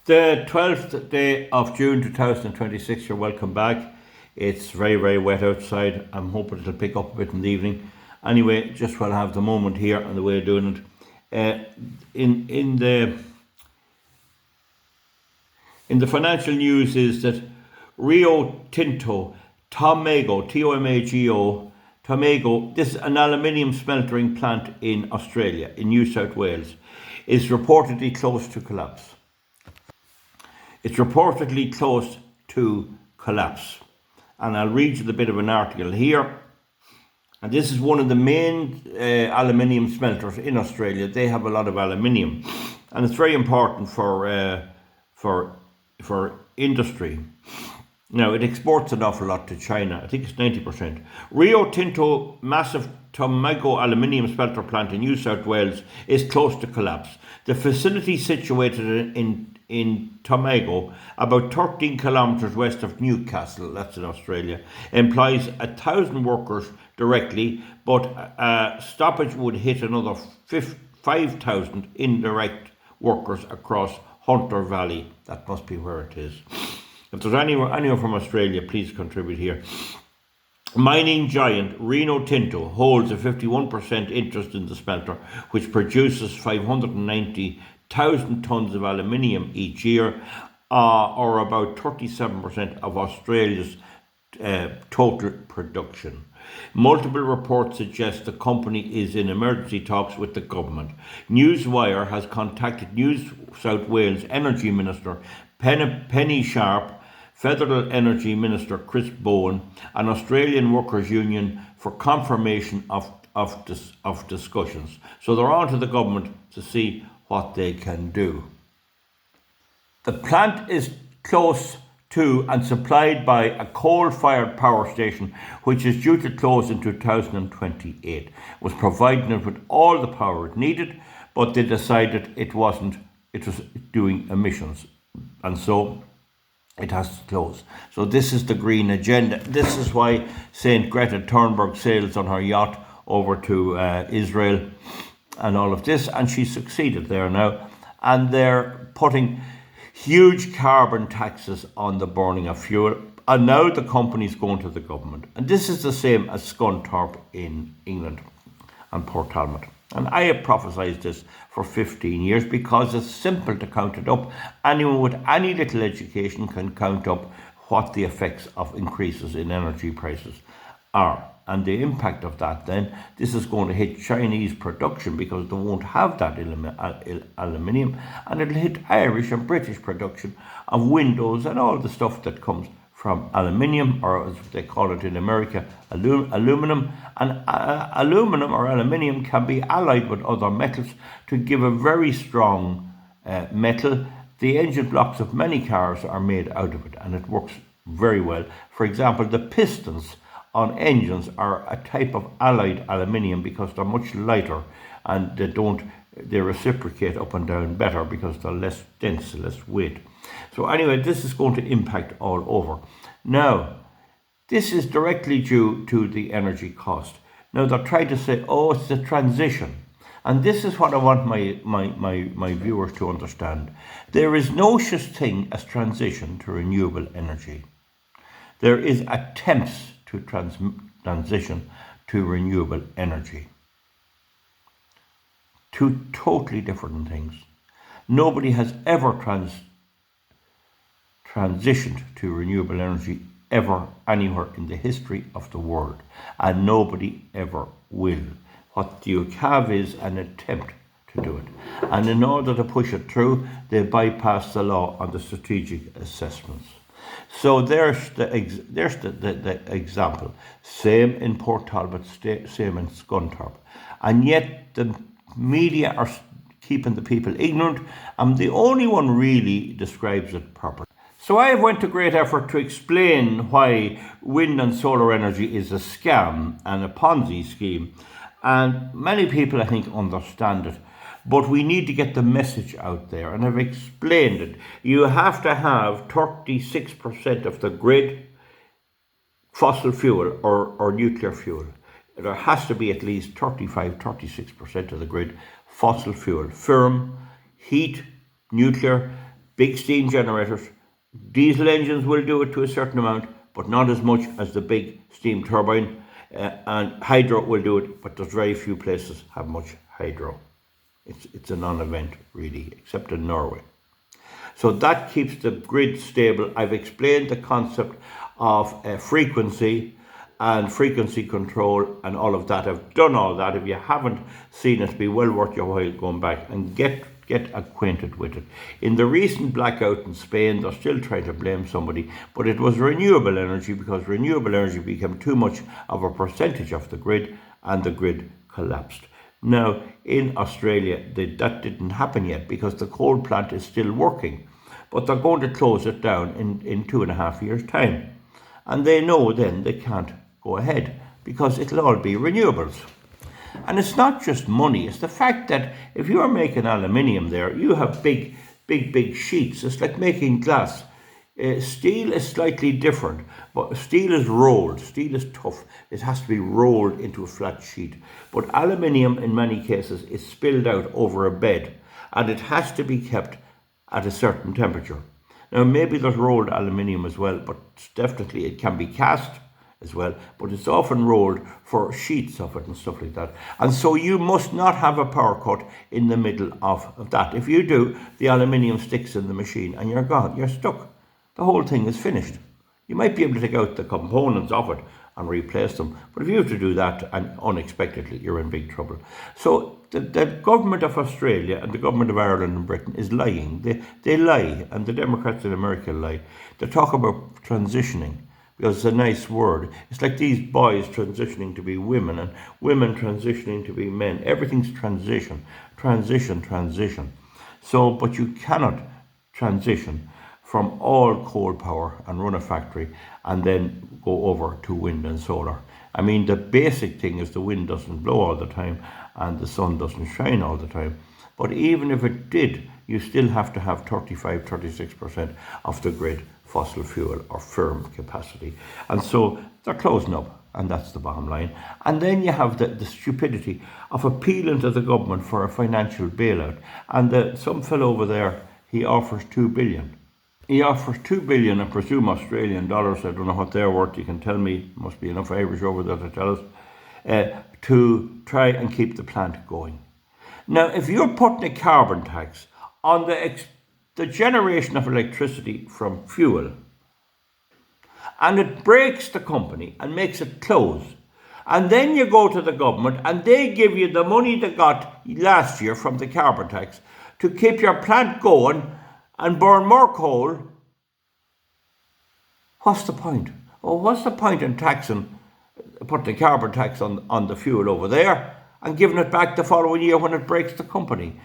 The 12th day of June 2026, you're welcome back. It's very, very wet outside. I'm hoping it'll pick up a bit in the evening. Anyway, just while I have the moment here and the way of doing it. In the financial news is that Rio Tinto, Tomago, Tomago, Tomago, this is an aluminium smeltering plant in Australia, in New South Wales, is reportedly close to collapse. It's reportedly close to collapse. And I'll read you the bit of an article here. And this is one of the main aluminium smelters in Australia. They have a lot of aluminium. And it's very important for industry. Now, it exports an awful lot to China. I think it's 90%. Rio Tinto massive Tomago aluminium smelter plant in New South Wales is close to collapse. The facility situated in Tomago, about 13 kilometres west of Newcastle, that's in Australia, employs 1,000 workers directly, but stoppage would hit another 5,000 indirect workers across Hunter Valley. That must be where it is. If there's anyone from Australia, please contribute here. Mining giant Rio Tinto holds a 51% interest in the smelter, which produces 590,000 tonnes of aluminium each year, or about 37% of Australia's total production. Multiple reports suggest the company is in emergency talks with the government. Newswire has contacted New South Wales Energy Minister Penny Sharp, Federal Energy Minister Chris Bowen, and Australian Workers' Union for confirmation of discussions. So they're on to the government to see what they can do. The plant is close to and supplied by a coal-fired power station, which is due to close in 2028. It was providing it with all the power it needed, but they decided it was doing emissions, and so it has to close. So this is the green agenda. This is why St. Greta Thunberg sails on her yacht over to Israel and all of this, and she succeeded there now. And they're putting huge carbon taxes on the burning of fuel, and now the company's going to the government. And this is the same as Scunthorpe in England and Port Talbot. And I have prophesied this for 15 years because it's simple to count it up. Anyone with any little education can count up what the effects of increases in energy prices are. And the impact of that then, this is going to hit Chinese production because they won't have that aluminium, and it'll hit Irish and British production of windows and all the stuff that comes from aluminium, or as they call it in America, aluminum. And aluminum or aluminium can be allied with other metals to give a very strong metal. The engine blocks of many cars are made out of it, and it works very well. For example, the pistons on engines are a type of alloyed aluminium because they're much lighter, and they reciprocate up and down better because they're less dense, less weight. So anyway, this is going to impact all over. Now, this is directly due to the energy cost. Now they're trying to say, oh, it's a transition. And this is what I want my viewers to understand. There is no such thing as transition to renewable energy. There is attempts to transition to renewable energy. Two totally different things. Nobody has ever transitioned to renewable energy ever anywhere in the history of the world, and nobody ever will. What you have is an attempt to do it, and in order to push it through, they bypass the law on the strategic assessments. So there's the example. Same in Port Talbot, same in Scunthorpe. And yet the media are keeping the people ignorant, and the only one really describes it properly. So I have went to great effort to explain why wind and solar energy is a scam and a Ponzi scheme. And many people, I think, understand it. But we need to get the message out there, and I've explained it. You have to have 36% of the grid fossil fuel or nuclear fuel. There has to be at least 36% of the grid fossil fuel. Firm, heat, nuclear, big steam generators. Diesel engines will do it to a certain amount, but not as much as the big steam turbine. And hydro will do it, but there's very few places have much hydro. It's a non-event, really, except in Norway. So that keeps the grid stable. I've explained the concept of frequency and frequency control and all of that. I've done all that. If you haven't seen it, it'd be well worth your while going back and get acquainted with it. In the recent blackout in Spain, they're still trying to blame somebody, but it was renewable energy, because renewable energy became too much of a percentage of the grid and the grid collapsed. Now, in Australia, that didn't happen yet because the coal plant is still working, but they're going to close it down in 2.5 years' time. And they know then they can't go ahead because it'll all be renewables. And it's not just money, it's the fact that if you're making aluminium there, you have big sheets. It's like making glass. Steel is slightly different, but steel is rolled. Steel is tough. It has to be rolled into a flat sheet. But aluminium, in many cases, is spilled out over a bed, and it has to be kept at a certain temperature. Now, maybe there's rolled aluminium as well, but definitely it can be cast as well, but it's often rolled for sheets of it and stuff like that. And so you must not have a power cut in the middle of that. If you do, the aluminium sticks in the machine and you're gone, you're stuck. The whole thing is finished. You might be able to take out the components of it and replace them, but if you have to do that and unexpectedly, you're in big trouble. So the government of Australia and the government of Ireland and Britain is lying. They lie, and the Democrats in America lie. They talk about transitioning, because it's a nice word. It's like these boys transitioning to be women and women transitioning to be men. Everything's transition. So, but you cannot transition from all coal power and run a factory and then go over to wind and solar. I mean, the basic thing is the wind doesn't blow all the time and the sun doesn't shine all the time. But even if it did, you still have to have 36% of the grid fossil fuel or firm capacity. And so they're closing up, and that's the bottom line. And then you have the stupidity of appealing to the government for a financial bailout. And some fellow over there, he offers 2 billion. He offers 2 billion, I presume Australian dollars, I don't know what they're worth, you can tell me, must be enough Irish over there to tell us, to try and keep the plant going. Now, if you're putting a carbon tax on the generation of electricity from fuel, and it breaks the company and makes it close, and then you go to the government and they give you the money they got last year from the carbon tax to keep your plant going and burn more coal, what's the point? Oh, what's the point in putting a carbon tax on the fuel over there and giving it back the following year when it breaks the company?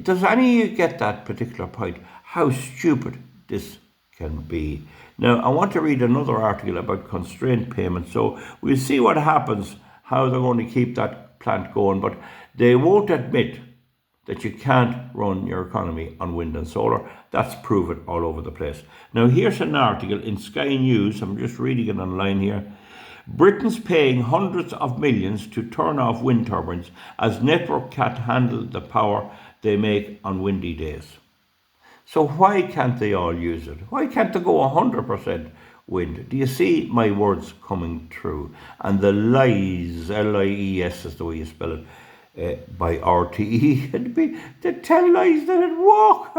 Does any of you get that particular point? How stupid this can be. Now, I want to read another article about constraint payments. So we'll see what happens, how they're going to keep that plant going, but they won't admit that you can't run your economy on wind and solar. That's proven all over the place. Now, here's an article in Sky News. I'm just reading it online here. Britain's paying hundreds of millions to turn off wind turbines as network can't handle the power they make on windy days. So why can't they all use it? Why can't they go 100% wind? Do you see my words coming true? And the lies, L-I-E-S is the way you spell it, by RTE, they tell lies that it walk.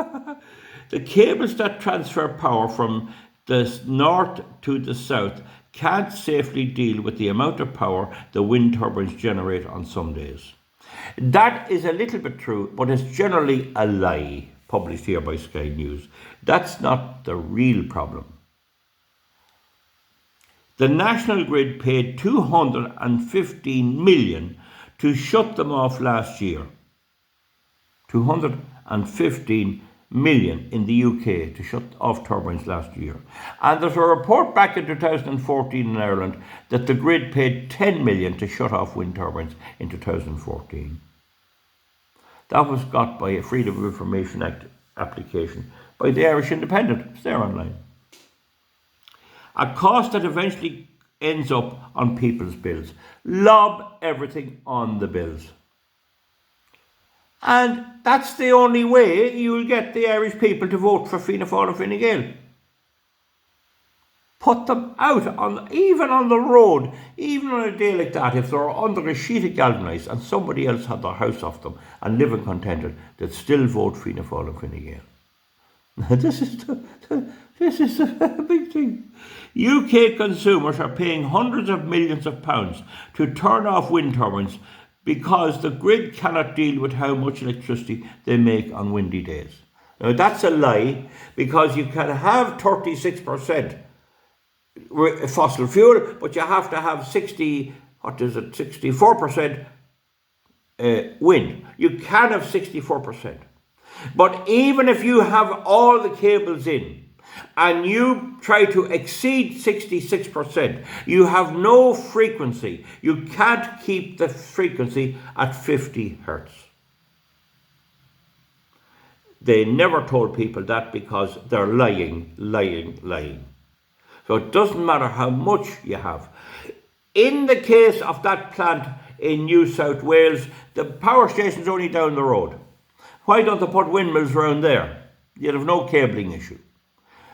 The cables that transfer power from the north to the south can't safely deal with the amount of power the wind turbines generate on some days. That is a little bit true, but it's generally a lie, published here by Sky News. That's not the real problem. The National Grid paid 215 million to shut them off last year. 215 million in the UK to shut off turbines last year. And there's a report back in 2014 in Ireland that the grid paid 10 million to shut off wind turbines in 2014. That was got by a Freedom of Information Act application by the Irish Independent. It's there online. A cost that eventually ends up on people's bills. Lob everything on the bills. And that's the only way you'll get the Irish people to vote for Fianna Fáil and Fine Gael. Put them out, even on the road, even on a day like that, if they're under a sheet of galvanised and somebody else had their house off them and living contented, they'd still vote Fianna Fáil and Fine Gael. This is the big thing. UK consumers are paying hundreds of millions of pounds to turn off wind turbines because the grid cannot deal with how much electricity they make on windy days. Now that's a lie, because you can have 36% fossil fuel, but you have to have 64% wind. You can have 64%. But even if you have all the cables in and you try to exceed 66%, you have no frequency. You can't keep the frequency at 50 hertz. They never told people that because they're lying. So it doesn't matter how much you have. In the case of that plant in New South Wales, the power station's only down the road. Why don't they put windmills around there? You'd have no cabling issue.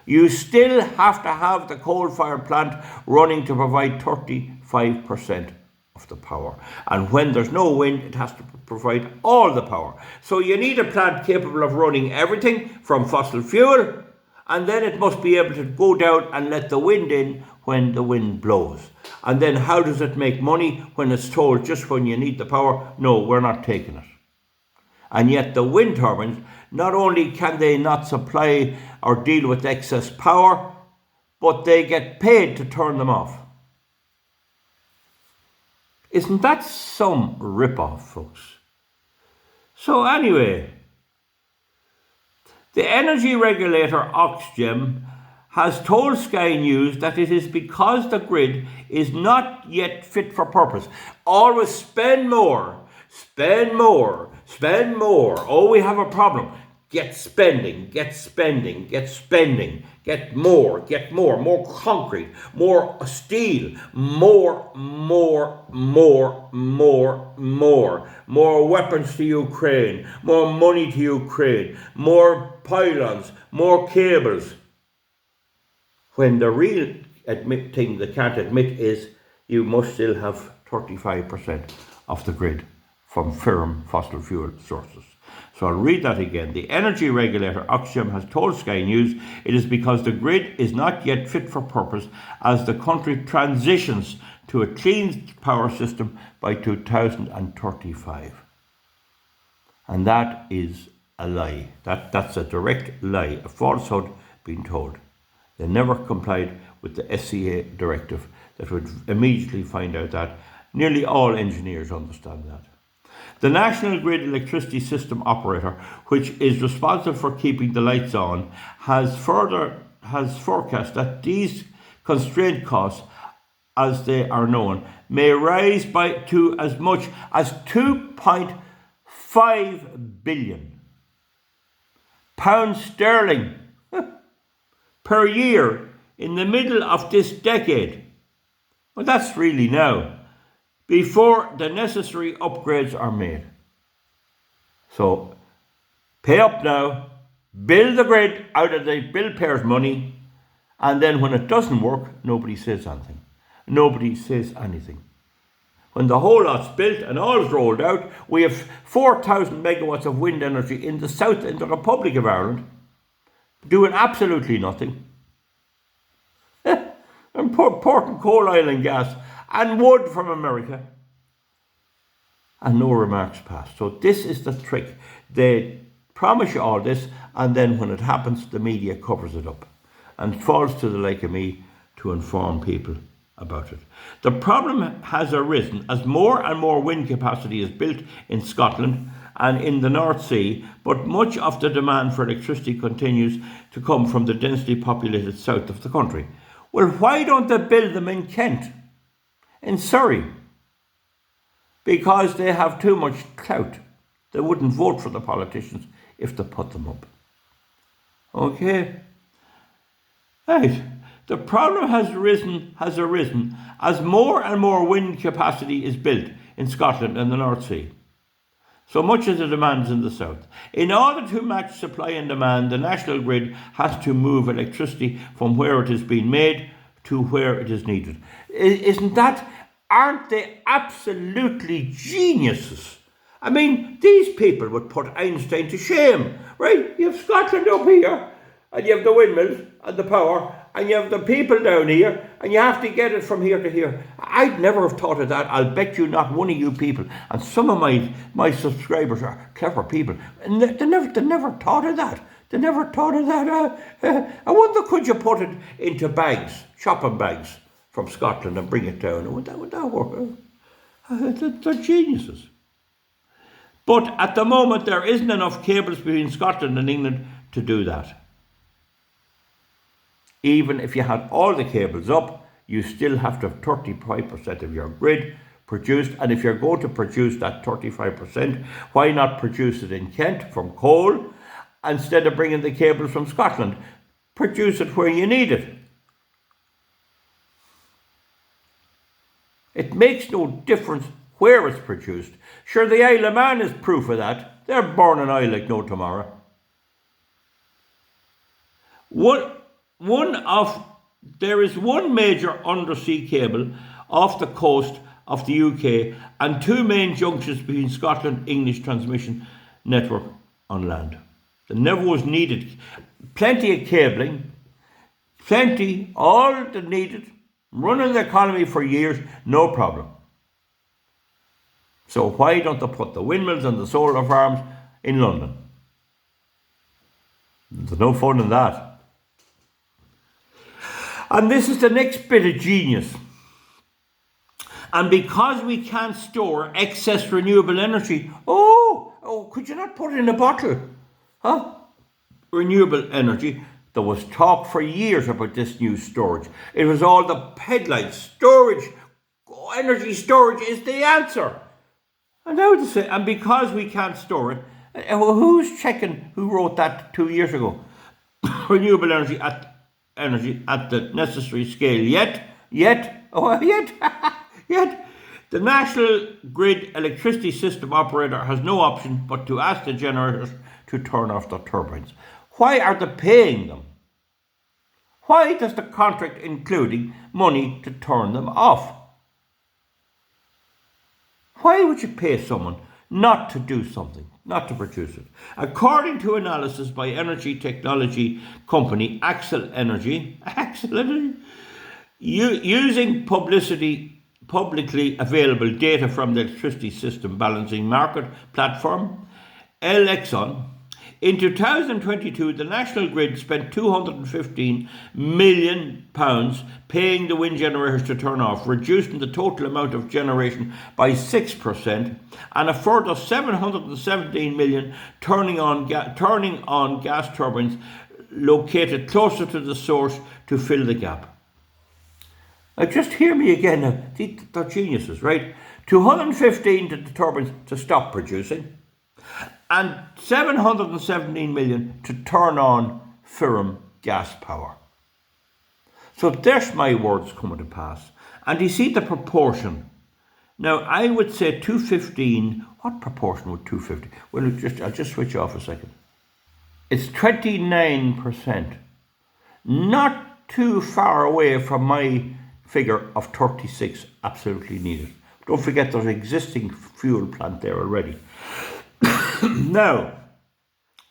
You still have to have the coal-fired plant running to provide 35% of the power. And when there's no wind, it has to provide all the power. So you need a plant capable of running everything from fossil fuel, and then it must be able to go down and let the wind in when the wind blows. And then how does it make money when it's told just when you need the power, no, we're not taking it? And yet the wind turbines, not only can they not supply or deal with excess power, but they get paid to turn them off. Isn't that some rip-off, folks? So anyway, the energy regulator Ofgem has told Sky News that it is because the grid is not yet fit for purpose. Always spend more. Oh, we have a problem. Get spending. Get more. More concrete, more steel, more weapons to Ukraine, more money to Ukraine, more pylons, more cables. When the real thing they can't admit is you must still have 35% of the grid from firm fossil fuel sources. So I'll read that again. The energy regulator Ofgem has told Sky News it is because the grid is not yet fit for purpose as the country transitions to a clean power system by 2035. And that is a lie. That's a direct lie, a falsehood being told. They never complied with the SCA directive that would immediately find out that. Nearly all engineers understand that. The National Grid Electricity System Operator, which is responsible for keeping the lights on, has forecast that these constraint costs, as they are known, may rise to as much as £2.5 billion sterling per year in the middle of this decade. Well, that's really now, before the necessary upgrades are made. So, pay up now, build the grid out of the bill payers' money, and then when it doesn't work, nobody says anything. When the whole lot's built and all is rolled out, we have 4,000 megawatts of wind energy in the south, in the Republic of Ireland, doing absolutely nothing. Importing coal, oil and gas and wood from America. And no remarks passed. So this is the trick. They promise you all this, and then when it happens, the media covers it up. And it falls to the like of me to inform people about it. The problem has arisen as more and more wind capacity is built in Scotland and in the North Sea, but much of the demand for electricity continues to come from the densely populated south of the country. Well, why don't they build them in Kent, in Surrey? Because they have too much clout. They wouldn't vote for the politicians if they put them up. Okay? Right. The problem has arisen as more and more wind capacity is built in Scotland and the North Sea. So much of the demand is in the south. In order to match supply and demand, the national grid has to move electricity from where it is being made to where it is needed. Aren't they absolutely geniuses? I mean, these people would put Einstein to shame, right? You have Scotland up here, and you have the windmills and the power, and you have the people down here, and you have to get it from here to here. I'd never have thought of that. I'll bet you not one of you people, and some of my subscribers are clever people, and they never thought of that. They never thought of that. I wonder, could you put it into bags, shopping bags from Scotland, and bring it down? Would that work? They're geniuses. But at the moment, there isn't enough cables between Scotland and England to do that. Even if you had all the cables up, you still have to have 35% of your grid produced. And if you're going to produce that 35%, why not produce it in Kent from coal instead of bringing the cables from Scotland? Produce it where you need it. It makes no difference where it's produced. Sure, the Isle of Man is proof of that. They're burning oil like no tomorrow. There is one major undersea cable off the coast of the UK and two main junctions between Scotland English transmission network on land. There never was needed. Plenty of cabling, plenty, all that needed, running the economy for years, no problem. So why don't they put the windmills and the solar farms in London? There's no fun in that. And this is the next bit of genius. And because we can't store excess renewable energy, could you not put it in a bottle? Renewable energy. There was talk for years about this new storage. It was all the headlines. Storage, energy storage is the answer. And now to say, and because we can't store it, who's checking who wrote that 2 years ago? Renewable energy at the necessary scale yet. The National Grid Electricity System Operator has no option but to ask the generators to turn off their turbines. Why are they paying them? Why does the contract including money to turn them off? Why would you pay someone not to do something, not to produce it? According to analysis by energy technology company Axel Energy, using publicly available data from the electricity system balancing market platform, Elexon, in 2022, the National Grid spent £215 million paying the wind generators to turn off, reducing the total amount of generation by 6%, and a further £717 million turning on gas turbines located closer to the source to fill the gap. Now just hear me again, they're geniuses, right? 215 to the turbines to stop producing, and 717 million to turn on firm gas power. So there's my words coming to pass. And you see the proportion. Now I would say 215, what proportion would 250? Well, I'll just switch off a second. It's 29%. Not too far away from my figure of 36 absolutely needed. Don't forget there's an existing fuel plant there already. Now,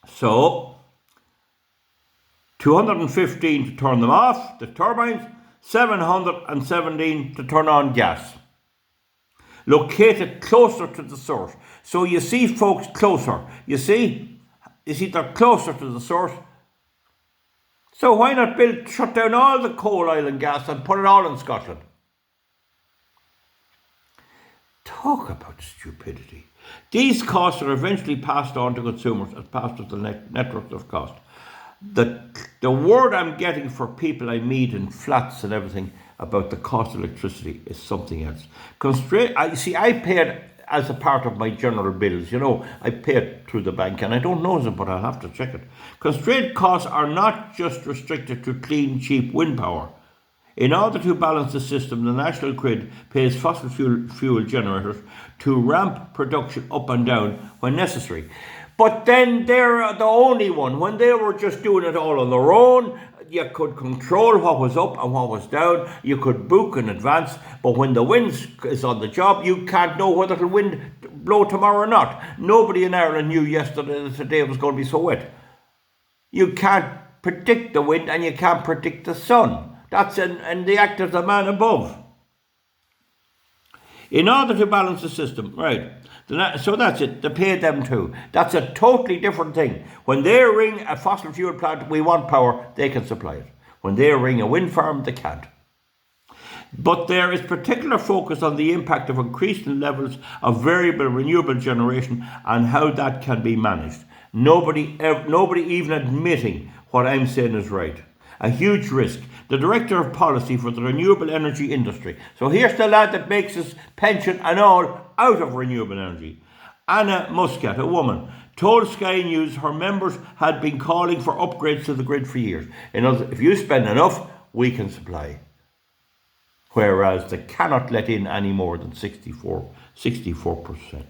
so 215 to turn them off, the turbines, 717 to turn on gas. Located closer to the source. So you see, folks, closer. You see they're closer to the source. So why not shut down all the coal, oil and gas and put it all in Scotland? Talk about stupidity. These costs are eventually passed on to consumers as part of the network of cost. The word I'm getting for people I meet in flats and everything about the cost of electricity is something else. I pay it as a part of my general bills. I pay it through the bank, and I don't know them, but I'll have to check it. Constrained costs are not just restricted to clean, cheap wind power. In order to balance the system, the national grid pays fossil fuel generators to ramp production up and down when necessary. But then they're the only one. When they were just doing it all on their own, you could control what was up and what was down. You could book in advance. But when the wind is on the job, you can't know whether the wind blow tomorrow or not. Nobody in Ireland knew yesterday that today was going to be so wet. You can't predict the wind and you can't predict the sun. That's in the act of the man above. In order to balance the system, right, so that's it, they pay them too. That's a totally different thing. When they ring a fossil fuel plant, we want power, they can supply it. When they ring a wind farm, they can't. But there is particular focus on the impact of increasing levels of variable renewable generation and how that can be managed. Nobody even admitting what I'm saying is right. A huge risk. The Director of Policy for the Renewable Energy Industry. So here's the lad that makes his pension and all out of renewable energy. Anna Musket, a woman, told Sky News her members had been calling for upgrades to the grid for years. In other words, if you spend enough, we can supply. Whereas they cannot let in any more than 64%.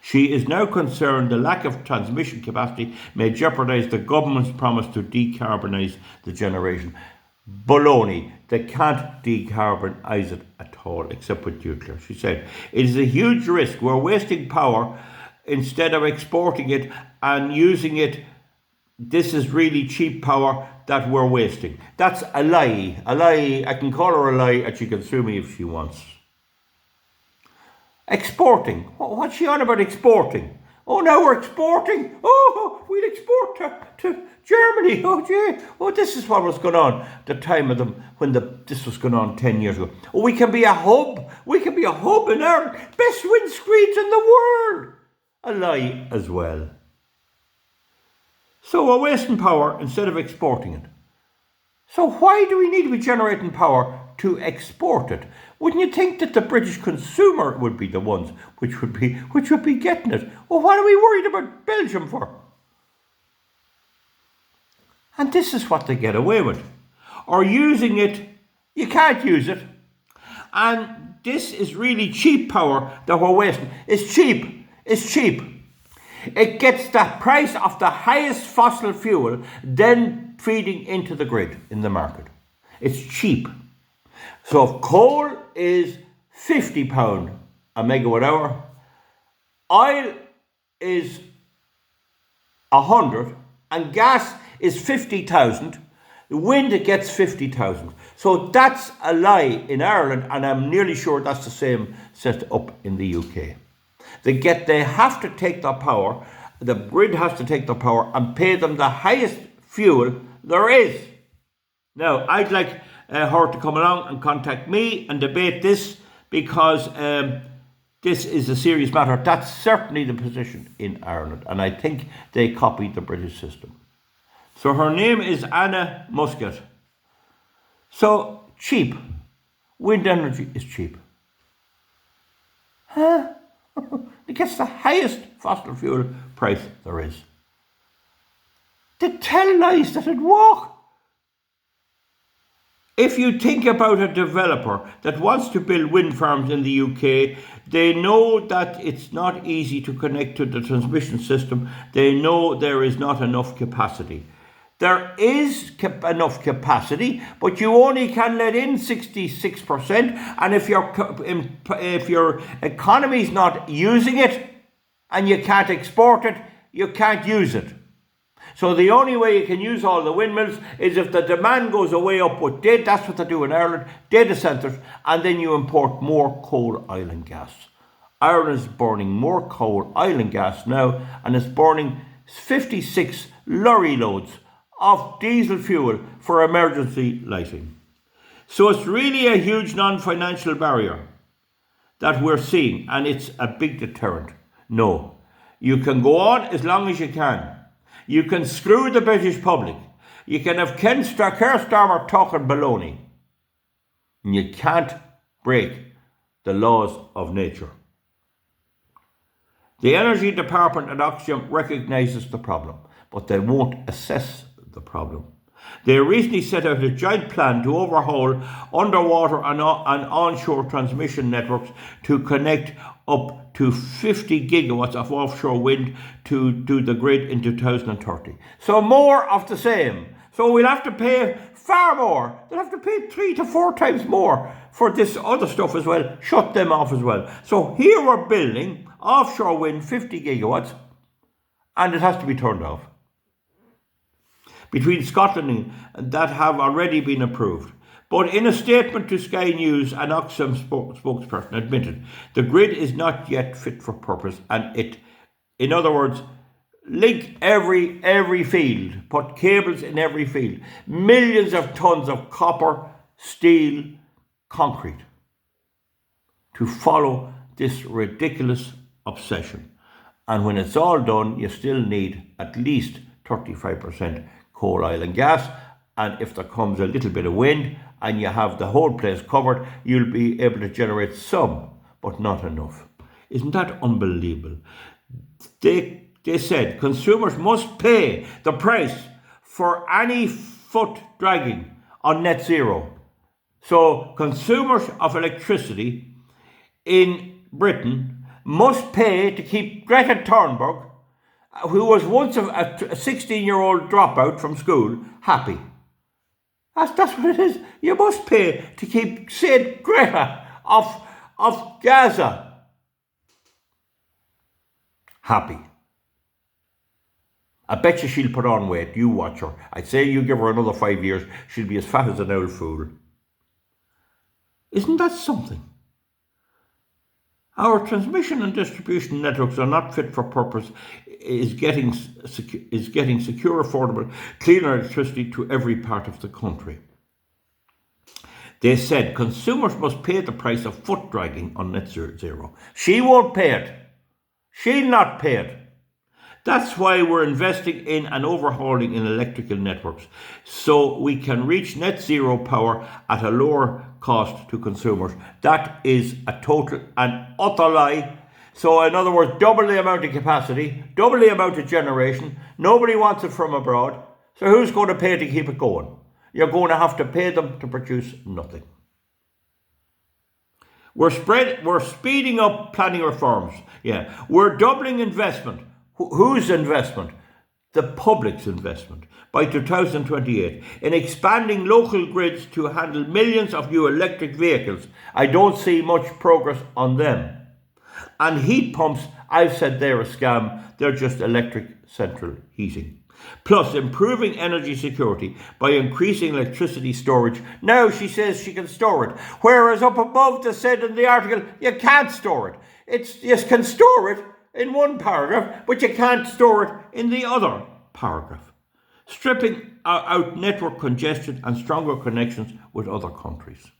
She is now concerned the lack of transmission capacity may jeopardise the government's promise to decarbonise the generation. Baloney. They can't decarbonise it at all, except with nuclear. She said, it is a huge risk. We're wasting power instead of exporting it and using it. This is really cheap power that we're wasting. That's a lie. A lie. I can call her a lie and she can sue me if she wants. Exporting. What's she on about exporting? Oh, now we're exporting. Oh, we'll export to Germany. Oh, gee. Oh, this is what was going on at the time of them when this was going on 10 years ago. Oh, we can be a hub. We can be a hub in Ireland. Best windscreens in the world. A lie as well. So we're wasting power instead of exporting it. So why do we need to be generating power to export it? Wouldn't you think that the British consumer would be the ones which would be getting it? Well, what are we worried about Belgium for? And this is what they get away with. Or using it, you can't use it. And this is really cheap power that we're wasting. It's cheap. It's cheap. It gets the price of the highest fossil fuel then feeding into the grid in the market. It's cheap. So if coal is £50 a megawatt hour, oil is 100 and gas is 50,000, wind gets 50,000. So that's a lie in Ireland, and I'm nearly sure that's the same set up in the UK. They have to take the power, the grid has to take the power and pay them the highest fuel there is. Now, I'd like her to come along and contact me and debate this because this is a serious matter. That's certainly the position in Ireland, and I think they copied the British system. So her name is Anna Musket. So cheap. Wind energy is cheap. Huh? It gets the highest fossil fuel price there is. They tell lies that it walk. If you think about a developer that wants to build wind farms in the UK, they know that it's not easy to connect to the transmission system. They know there is not enough capacity. There is enough capacity, but you only can let in 66%. And if your economy is not using it and you can't export it, you can't use it. So the only way you can use all the windmills is if the demand goes way up with data. That's what they do in Ireland, data centres, and then you import more coal, oil and gas. Ireland is burning more coal, oil and gas now, and it's burning 56 lorry loads of diesel fuel for emergency lighting. So it's really a huge non-financial barrier that we're seeing, and it's a big deterrent. No, you can go on as long as you can. You can screw the British public. You can have Keir Starmer talking baloney. And you can't break the laws of nature. The Energy Department at Oxfam recognises the problem, but they won't assess the problem. They recently set out a joint plan to overhaul underwater and onshore transmission networks to connect up to 50 gigawatts of offshore wind to the grid in 2030. So more of the same. So we'll have to pay far more. They'll have to pay 3 to 4 times more for this other stuff as well. Shut them off as well. So here we're building offshore wind 50 gigawatts and it has to be turned off. Between Scotland and that have already been approved. But in a statement to Sky News, an Oxfam spokesperson admitted the grid is not yet fit for purpose and it, in other words, link every field, put cables in every field, millions of tons of copper, steel, concrete to follow this ridiculous obsession. And when it's all done, you still need at least 35% coal, oil and gas, and if there comes a little bit of wind and you have the whole place covered, you'll be able to generate some, but not enough. Isn't that unbelievable? They said consumers must pay the price for any foot dragging on net zero. So consumers of electricity in Britain must pay to keep Greta Thunberg, who was once a 16-year-old dropout from school, happy. That's what it is. You must pay to keep Saint Greta of Gaza happy. I bet you she'll put on weight. You watch her. I'd say you give her another 5 years, she'll be as fat as an old fool. Isn't that something? Our transmission and distribution networks are not fit for purpose, is getting secure, affordable, cleaner electricity to every part of the country. They said consumers must pay the price of foot dragging on net zero. She won't pay it. She'll not pay it. That's why we're investing in and overhauling in electrical networks, so we can reach net zero power at a lower cost to consumers. That is a total and utter lie. So in other words, double the amount of capacity, double the amount of generation. Nobody wants it from abroad. So who's going to pay to keep it going? You're going to have to pay them to produce nothing. We're speeding up planning reforms. Yeah, we're doubling investment. Whose investment? The public's investment by 2028 in expanding local grids to handle millions of new electric vehicles. I don't see much progress on them. And heat pumps, I've said they're a scam. They're just electric central heating. Plus improving energy security by increasing electricity storage. Now she says she can store it, whereas up above they said in the article you can't store it. You can store it in one paragraph, but you can't store it in the other paragraph. Stripping out network congestion and stronger connections with other countries.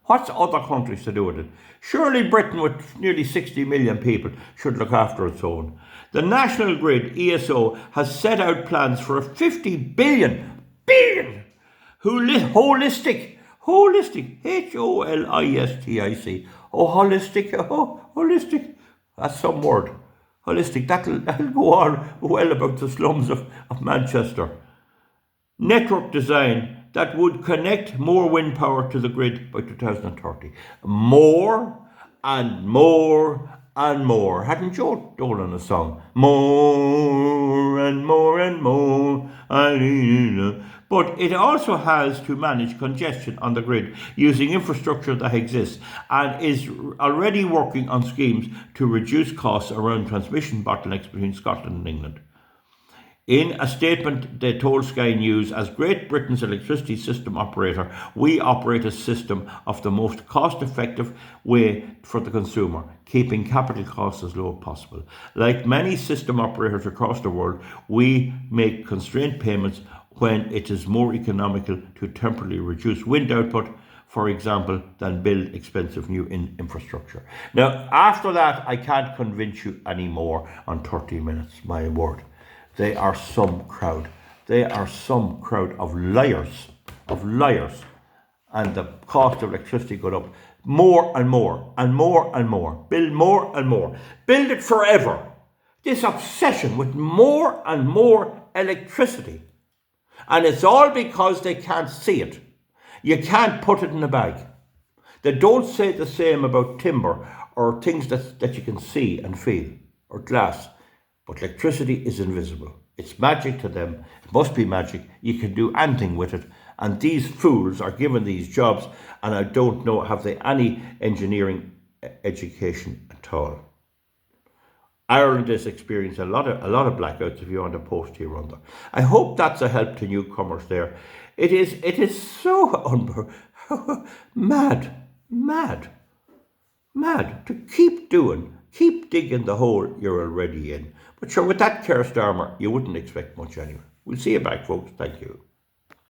What's other countries to do with it? Surely Britain, with nearly 60 million people, should look after its own. The National Grid, ESO, has set out plans for a 50 billion holistic, H-O-L-I-S-T-I-C. Holistic. That's some word. Holistic. That'll go on well about the slums of Manchester. Network design that would connect more wind power to the grid by 2030. More and more and more. Hadn't Joe Dolan a song? More and more and more. But it also has to manage congestion on the grid using infrastructure that exists and is already working on schemes to reduce costs around transmission bottlenecks between Scotland and England. In a statement, they told Sky News, as Great Britain's electricity system operator, we operate a system of the most cost-effective way for the consumer, keeping capital costs as low as possible. Like many system operators across the world, we make constraint payments when it is more economical to temporarily reduce wind output, for example, than build expensive new infrastructure. Now, after that, I can't convince you anymore on 30 minutes, my word. They are some crowd. They are some crowd of liars. And the cost of electricity got up more and more and more and more. Build more and more. Build it forever. This obsession with more and more electricity. And it's all because they can't see it. You can't put it in a bag. They don't say the same about timber or things that you can see and feel, or glass. But electricity is invisible. It's magic to them. It must be magic. You can do anything with it. And these fools are given these jobs, and I don't know, have they any engineering education at all? Ireland has experienced a lot of blackouts, if you want to post here on there. I hope that's a help to newcomers there. It is so mad, mad, mad to keep digging the hole you're already in. But sure, with that cursed armour, you wouldn't expect much anyway. We'll see you back, folks. Thank you.